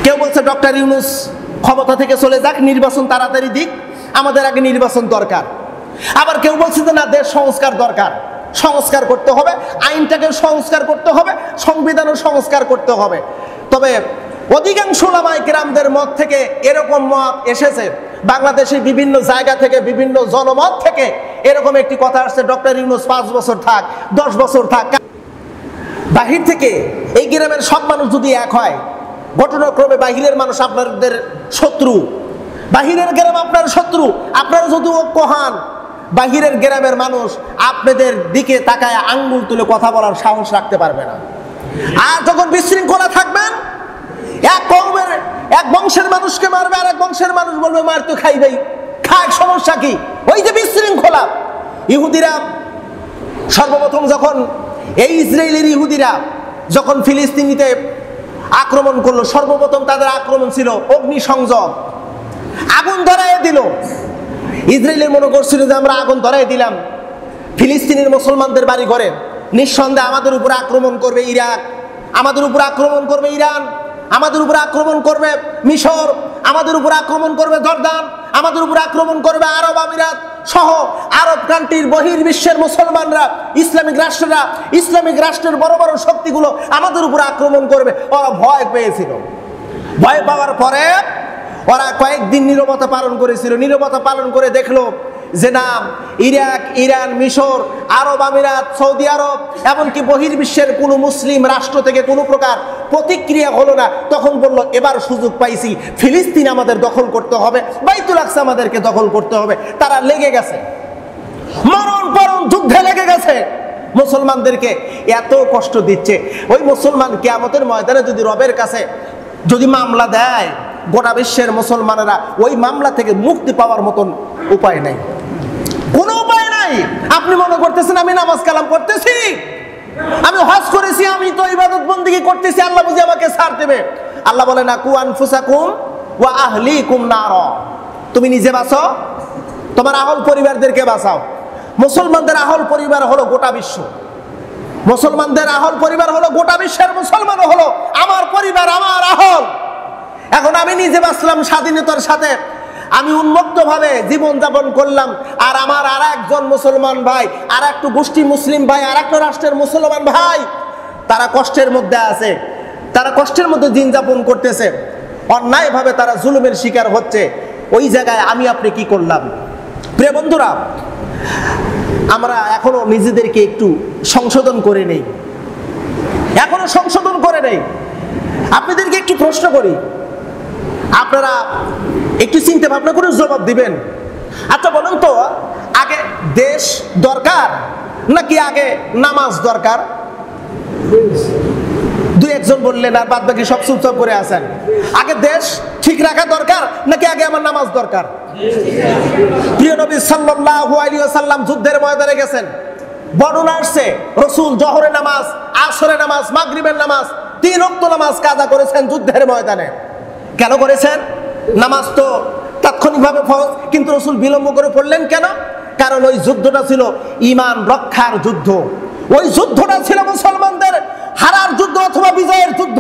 কেউ বলছে ডক্টর ইউনূস ক্ষমতা থেকে চলে যাক, নির্বাচন তাড়াতাড়ি দিক, আমাদের আগে নির্বাচন দরকার। আবার কেউ বলছে যে না, দেশ সংস্কার দরকার, সংস্কার করতে হবে, আইনটাকে সংস্কার করতে হবে, সংবিধানও সংস্কার করতে হবে। তবে অধিকাংশ ওলামায়ে কেরামদের মত থেকে এরকম মত এসেছে, বাংলাদেশের বিভিন্ন জায়গা থেকে, বিভিন্ন জনমত থেকে এরকম একটি কথা আসছে, ডক্টর ইউনূস 5 বছর থাক, 10 বছর থাক। বাহির থেকে এই গ্রামের সব মানুষ যদি এক হয়, ঘটনাক্রমে বাহিরের মানুষ আপনাদের শত্রু, বাহিরের গ্রাম আপনার শত্রু, আপনারা যদি ঐক্য হন, বাহিরের গ্রামের মানুষ আপনাদের দিকে তাকায় আঙ্গুল তুলে কথা বলার সাহস রাখতে পারবে না। আর যখন বিশৃঙ্খলা থাকবেন, এক কওমের এক বংশের মানুষকে মারবে, আর এক বংশের মানুষ বলবে মার তো খাইবেই, খায়, সমস্যা কি? ওই যে বিশৃঙ্খলা। ইহুদিরা সর্বপ্রথম যখন এই ইসরায়েলের ইহুদিরা যখন ফিলিস্তিনিতে আক্রমণ করলো, সর্বপ্রথম তাদের আক্রমণ ছিল অগ্নিসংযোগ, আগুন ধরায় দিল। ইসরায়েলের মনে করছিল যে আমরা আগুন ধরায় দিলাম ফিলিস্তিনের মুসলমানদের বাড়ি ঘরে, নিঃসন্দেহে আমাদের উপর আক্রমণ করবে ইরাক, আমাদের উপর আক্রমণ করবে ইরান, আমাদের উপর আক্রমণ করবে মিশর, আমাদের উপর আক্রমণ করবে জর্দান, আমাদের উপর আক্রমণ করবে আরব আমিরাত সহ আরব কান্ট্রির বহির্বিশ্বের মুসলমানরা, ইসলামিক রাষ্ট্ররা, ইসলামিক রাষ্ট্রের বড় বড় শক্তিগুলো আমাদের উপর আক্রমণ করবে। ওরা ভয় পেয়েছিল। ভয় পাওয়ার পরে ওরা কয়েকদিন নীরবতা পালন করেছিল। নীরবতা পালন করে দেখলো যে না, ইরাক, ইরান, মিশর, আরব আমিরাত, সৌদি আরব, এমনকি বহির্বিশ্বের কোনো মুসলিম রাষ্ট্র থেকে কোনো প্রকার প্রতিক্রিয়া হলো না। তখন বলল এবার সুযোগ পাইছি, ফিলিস্তিন আমাদের দখল করতে হবে, বাইতুল আকসা আমাদেরকে দখল করতে হবে। তারা লেগে গেছে, মরণ পরণ যুদ্ধে লেগে গেছে, মুসলমানদেরকে এত কষ্ট দিচ্ছে। ওই মুসলমান কিয়ামতের ময়দানে যদি রবের কাছে যদি মামলা দেয়, গোটা বিশ্বের মুসলমানেরা ওই মামলা থেকে মুক্তি পাওয়ার মতন উপায় নাই, কোনো উপায় নাই। আপনি মনে করতেছেন আমি নামাজ কালাম করতেছি, আমি হজ করেছি, আমি তো ইবাদত বন্দেগী করতেছি, আল্লাহ বুঝি আমাকে ছাড় দেবে। আল্লাহ বলে না, কু আনফুসাকুম ওয়া আহলিকুম নার, তুমি নিজে বাঁচো, তোমার আহল পরিবারদেরকে বাঁচাও। মুসলমানদের আহল পরিবার হলো গোটা বিশ্ব, মুসলমানদের আহল পরিবার হলো গোটা বিশ্বের মুসলমান, হলো আমার পরিবার, আমার আহল। এখন আমি নিজে বাঁচলাম স্বাধীনতার সাথে, আমি উন্মুক্তভাবে জীবনযাপন করলাম, আর আমার আর একজন মুসলমান ভাই, আর একটু গোষ্ঠী মুসলিম ভাই, আর একটা রাষ্ট্রের মুসলমান ভাই, তারা কষ্টের মধ্যে আছে, তারা কষ্টের মধ্যে দিন যাপন করতেছে, অন্যায়ভাবে তারা জুলুমের শিকার হচ্ছে। ওই জায়গায় আমি আপনি কি করলাম? প্রিয় বন্ধুরা, আমরা এখনো নিজেদেরকে একটু সংশোধন করে নেই, এখনো সংশোধন করে নেই। আপনাদেরকে একটু প্রশ্ন করি, আপনারা একটু চিন্তা ভাবনা করে জবাব দিবেন। আচ্ছা বলুন তো, আগে দেশ দরকার নাকি আগে নামাজ দরকার? দুই একজন বললেন, আর বাদ বাকি সব চুপচাপ করে আছেন। আগে দেশ ঠিক রাখা দরকার নাকি আগে আমার নামাজ দরকার? প্রিয় নবী সাল্লাল্লাহু আলাইহি ওয়াসাল্লাম যুদ্ধের ময়দানে গেছেন, বর্ণনা আসছে রাসূল জোহরের নামাজ, আসরের নামাজ, মাগরিবের নামাজ, 3 ওয়াক্ত নামাজ কাজা করেছেন যুদ্ধের ময়দানে। কেন করেছেন? নামাজ তো তাৎক্ষণিকভাবে ফরজ, কিন্তু রাসূল বিলম্ব করে পড়লেন কেন? কারণ ওই যুদ্ধটা ছিল ঈমান রক্ষার যুদ্ধ, ওই যুদ্ধটা ছিল মুসলমানদের হারার যুদ্ধ অথবা বিজয়ের যুদ্ধ,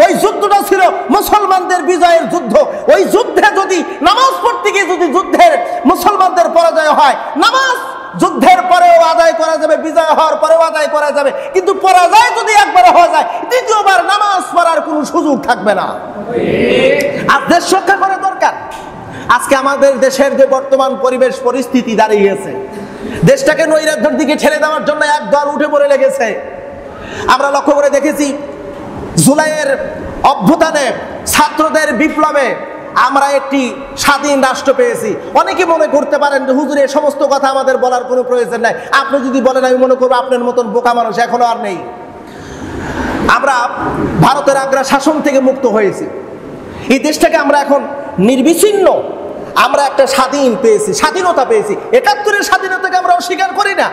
ওই যুদ্ধটা ছিল মুসলমানদের বিজয়ের যুদ্ধ। ওই যুদ্ধে যদি নামাজ পড়তে গিয়ে যদি যুদ্ধের মুসলমানদের পরাজয় হয়, নামাজ যুদ্ধের পরেও আদায় করা যাবে, বিজয় হওয়ার পরেও আদায় করা যাবে, কিন্তু পরাজয় যদি একবার হয়ে যায়, দ্বিতীয়বার নামাজ পড়ার কোনো সুযোগ থাকবে না। আর দেশ রক্ষা করা দরকার। আজকে আমাদের দেশের যে বর্তমান পরিবেশ পরিস্থিতি দাঁড়িয়েছে, দেশটাকে নৈরাজ্যের দিকে ঠেলে দেওয়ার জন্য এক দল উঠে পড়ে লেগেছে। আমরা লক্ষ্য করে দেখেছি, জুলাইয়ের অভ্যুত্থানে, ছাত্রদের বিপ্লবে আমরা একটি স্বাধীন রাষ্ট্র পেয়েছি। অনেকে মনে করতে পারেন যে হুজুর এই সমস্ত কথা আমাদের বলার কোনো প্রয়োজন নাই, আপনি যদি বলেন আমি মনে করবো আপনার মতন বোকা মানুষ এখনো আর নেই। আমরা ভারতের আগ্রা শাসন থেকে মুক্ত হয়েছি, এই দেশটাকে আমরা এখন নির্বিচ্ছিন্ন, আমরা একটা স্বাধীন পেয়েছি, স্বাধীনতা পেয়েছি। ৭১-এর স্বাধীনতাকে আমরা অস্বীকার করি না,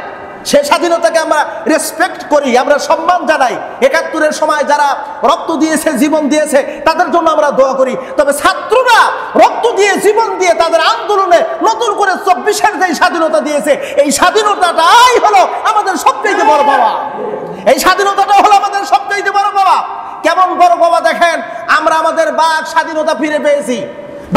সে স্বাধীনতাকে আমরা রেসপেক্ট করি, আমরা সম্মান জানাই। ৭১-এর সময় যারা রক্ত দিয়েছে, জীবন দিয়েছে, তাদের জন্য আমরা দোয়া করি। তবে ছাত্ররা রক্ত দিয়ে, জীবন দিয়ে তাদের আন্দোলনে নতুন করে ২৪-এর যে স্বাধীনতা দিয়েছে, এই স্বাধীনতাটাই হলো আমাদের সবচেয়ে বড় পাওয়া। এই স্বাধীনতাটা হলো আমাদের সবচেয়ে বড় পাওয়া। কেমন বড় পাওয়া দেখেন, আমরা আমাদের বাক স্বাধীনতা ফিরে পেয়েছি,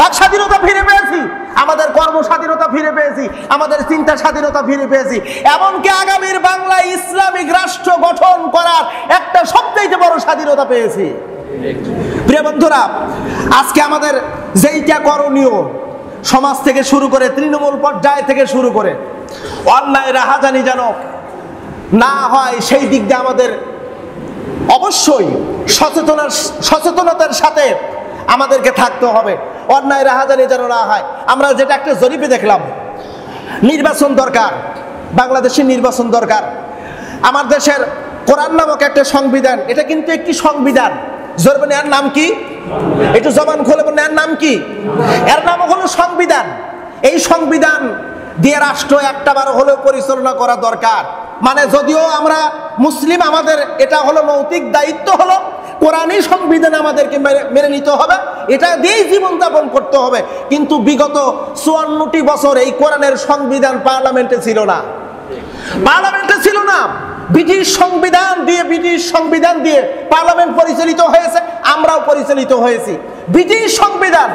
বাক স্বাধীনতা ফিরে পেয়েছি, আমাদের কর্ম স্বাধীনতা ফিরে পেয়েছি, আমাদের চিন্তা স্বাধীনতা ফিরে পেয়েছি। এমনকি আগামীর বাংলায় ইসলামিক রাষ্ট্র গঠন করার একটা সবচেয়ে বড় স্বাধীনতা পেয়েছি। প্রিয় বন্ধুরা, আজকে আমাদের যেইটা করণীয়, সমাজ থেকে শুরু করে তৃণমূল পর্যায় থেকে শুরু করে অন্যায় রাহাজানি যেন না হয়, সেই দিক দিয়ে আমাদের অবশ্যই সচেতনতার সাথে আমাদেরকে থাকতে হবে। অন্যায় রাহাজানি যেন না হয়। আমরা যেটা একটা জরিপে দেখলাম, নির্বাচন দরকার, বাংলাদেশের নির্বাচন দরকার। আমার দেশের কোরআন নামক একটা সংবিধান, এটা কিন্তু একটি সংবিধান। জোরবেন এর নাম কি? একটু জবান খুলে বলেন, এর নাম কি? এর নাম হলো সংবিধান। এই সংবিধান দিয়ে রাষ্ট্র একটাবার হলেও পরিচালনা করা দরকার। মানে যদিও আমরা মুসলিম, আমাদের এটা হলো নৈতিক দায়িত্ব, হলো কোরআনই সংবিধান আমাদেরকে মেনে নিতে হবে, এটা দিয়েই জীবনযাপন করতে হবে। কিন্তু বিগত 54টি বছর এই কোরআনের সংবিধান পার্লামেন্টে ছিল না, পার্লামেন্টে ছিল না। ব্রিটিশ সংবিধান দিয়ে পার্লামেন্ট পরিচালিত হয়েছে, আমরাও পরিচালিত হয়েছি। ব্রিটিশ সংবিধান,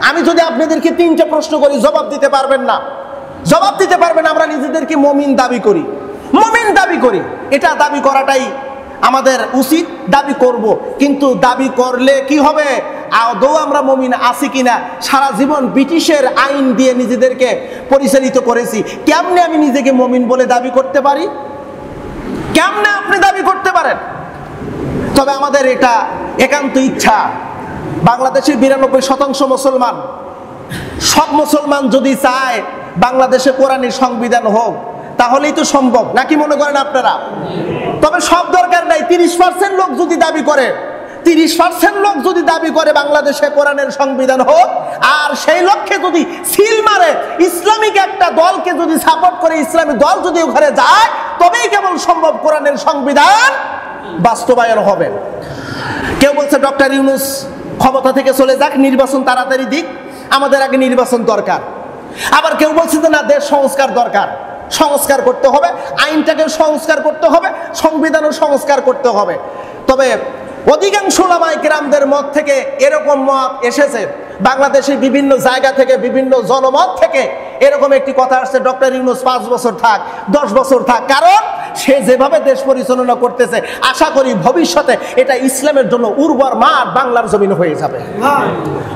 আমি যদি আপনাদেরকে 3টে প্রশ্ন করি, জবাব দিতে পারবেন না, জবাব দিতে পারবেন। আমরা নিজেদেরকে মুমিন দাবি করি, মুমিন দাবি করি, এটা দাবি করাটাই আমাদের উচিত, দাবি করব। কিন্তু দাবি করলে কি হবে? আদৌ আমরা মুমিন আছি কিনা? সারা জীবন ব্রিটিশের আইন দিয়ে নিজেদেরকে পরিচালিত করেছি, কেমনে আমি নিজেকে মুমিন বলে দাবি করতে পারি? কেমনে আপনি দাবি করতে পারেন? তবে আমাদের এটা একান্ত ইচ্ছা, বাংলাদেশের 92% মুসলমান, সব মুসলমান যদি চায় বাংলাদেশে কোরআনী সংবিধান হোক, তাহলেই তো সম্ভব, নাকি মনে করেন আপনারা? তবে সব দরকার নাই। 30% লোক যদি দাবি করে, 30% লোক যদি দাবি করে বাংলাদেশে কোরআনের সংবিধান হোক, আর সেই লক্ষ্যে যদি সিল মারে, ইসলামিক একটা দলকে যদি সাপোর্ট করে, ইসলামী দল যদি ওখানে যায়, তবেই কেবল সম্ভব কোরআনের সংবিধান বাস্তবায়ন হবে। কেউ বলছে ডক্টর ইউনূস ক্ষমতা থেকে চলে যাক, নির্বাচন তাড়াতাড়ি দিক, আমাদের আগে নির্বাচন দরকার। আবার কেউ বলছে যে না, দেশ সংস্কার দরকার, সংস্কার করতে হবে, আইনটাকে সংস্কার করতে হবে, সংবিধানও সংস্কার করতে হবে। তবে অধিকাংশ উলামায়ে কেরামদের মত থেকে এরকম মত এসেছে, বাংলাদেশের বিভিন্ন জায়গা থেকে, বিভিন্ন জনমত থেকে এরকম একটি কথা আসছে, ডক্টর ইউনূস 5 বছর থাক, 10 বছর থাক। কারণ সে যেভাবে দেশ পরিচালনা করতেছে, আশা করি ভবিষ্যতে এটা ইসলামের জন্য উর্বর মাঠ বাংলার জমিন হয়ে যাবে,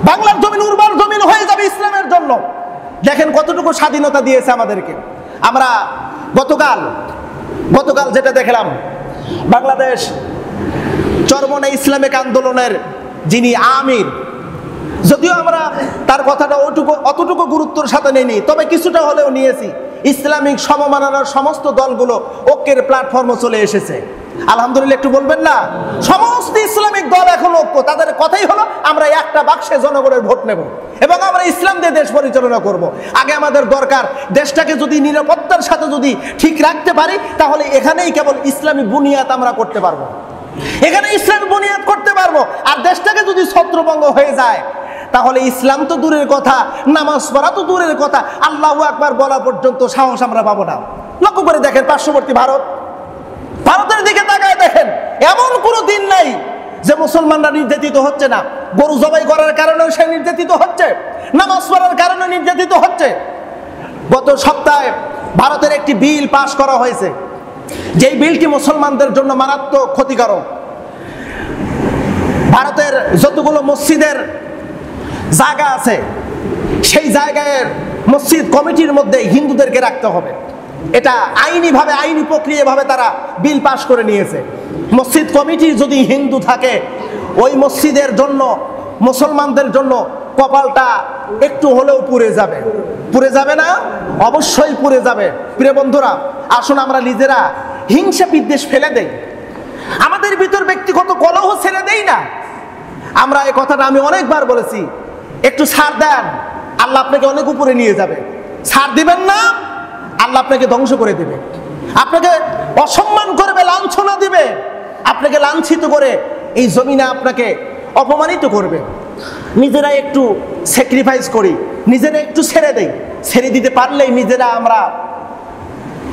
বাংলার জমিন উর্বর জমিন হয়ে যাবে ইসলামের জন্য। দেখেন কতটুকু স্বাধীনতা দিয়েছে আমাদেরকে। আমরা গতকাল যেটা দেখলাম, বাংলাদেশ চরমনে ইসলামিক আন্দোলনের যিনি আমির, যদিও আমরা তার কথাটা অতটুকু গুরুত্বের সাথে নেইনি, তবে কিছুটা হলেও নিয়েছি। ইসলামিক সমমানার সমস্ত দলগুলো ঐক্যের প্ল্যাটফর্মে চলে এসেছে, আলহামদুলিল্লাহ। একটু বলবেন না? সমস্ত ইসলামিক দল এখন ঐক্য, তাদের কথাই হলো আমরা একটা বাক্সে জনগণের ভোট নেব এবং আমরা ইসলাম দিয়ে দেশ পরিচালনা করব। আগে আমাদের দরকার, দেশটাকে যদি নিরাপত্তার সাথে যদি ঠিক রাখতে পারি, তাহলে এখানেই কেবল ইসলামী বুনিয়াদ আমরা করতে পারবো, এখানে ইসলামী বুনিয়াদ করতে পারবো। আর দেশটাকে যদি ছত্রভঙ্গ হয়ে যায়, তাহলে ইসলাম তো দূরের কথা, নামাজ পড়া তো দূরের কথা, আল্লাহু আকবার বলা পর্যন্ত সাহস আমরা পাবো না। লক্ষ্য করে দেখেন পার্শ্ববর্তী ভারতের দিকে তাকায় দেখেন, এমন কোনো দিন নাই যে মুসলমানরা নির্যাতিত হচ্ছে না। গরু জবাই করার কারণেও সে নির্যাতিত হচ্ছে, নামাজ পড়ার কারণে নির্যাতিত হচ্ছে। গত সপ্তাহে ভারতের একটি বিল পাশ করা হয়েছে, যেই বিলটি মুসলমানদের জন্য মারাত্মক ক্ষতিকারক। ভারতের যতগুলো মসজিদের জায়গা আছে, সেই জায়গায় মসজিদ কমিটির মধ্যে হিন্দুদেরকে রাখতে হবে। এটা আইনিভাবে, আইনি প্রক্রিয়াভাবে তারা বিল পাশ করে নিয়েছে। মসজিদ কমিটি যদি হিন্দু থাকে, ওই মসজিদের জন্য, মুসলমানদের জন্য কপালটা একটু হলেও পুড়ে যাবে। পুড়ে যাবে না? অবশ্যই পুড়ে যাবে। প্রিয় বন্ধুরা, আসুন আমরা নিজেরা হিংসা বিদ্বেষ ফেলে দেই, আমাদের ভিতর ব্যক্তিগত কলহ ছেড়ে দেই না। আমরা এই কথাটা আমি অনেকবার বলেছি, একটু ছাড় দেন, আল্লাহ আপনাকে অনেক উপরে নিয়ে যাবে। ছাড় দিবেন না, আল্লাহ আপনাকে ধ্বংস করে দেবে, আপনাকে অসম্মান করবে, লাঞ্ছনা দিবে, আপনাকে লাঞ্ছিত করে এই জমিনে আপনাকে অপমানিত করবে। নিজেরা একটু স্যাক্রিফাইস করি, নিজেরা একটু ছেড়ে দেই। ছেড়ে দিতে পারলেই নিজেরা আমরা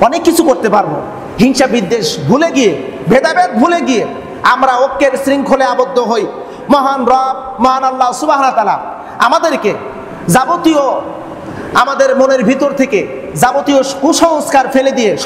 অনেক কিছু করতে পারবো। হিংসা বিদ্বেষ ভুলে গিয়ে, ভেদাভেদ ভুলে গিয়ে আমরা ঐক্যের শৃঙ্খলে আবদ্ধ হই, মহান রব মহান আল্লাহ সুবহানাহু ওয়া তাআলা আমাদেরকে যাবতীয় আমাদের মনের ভিতর থেকে যাবতীয় কুসংস্কার ফেলে দিয়ে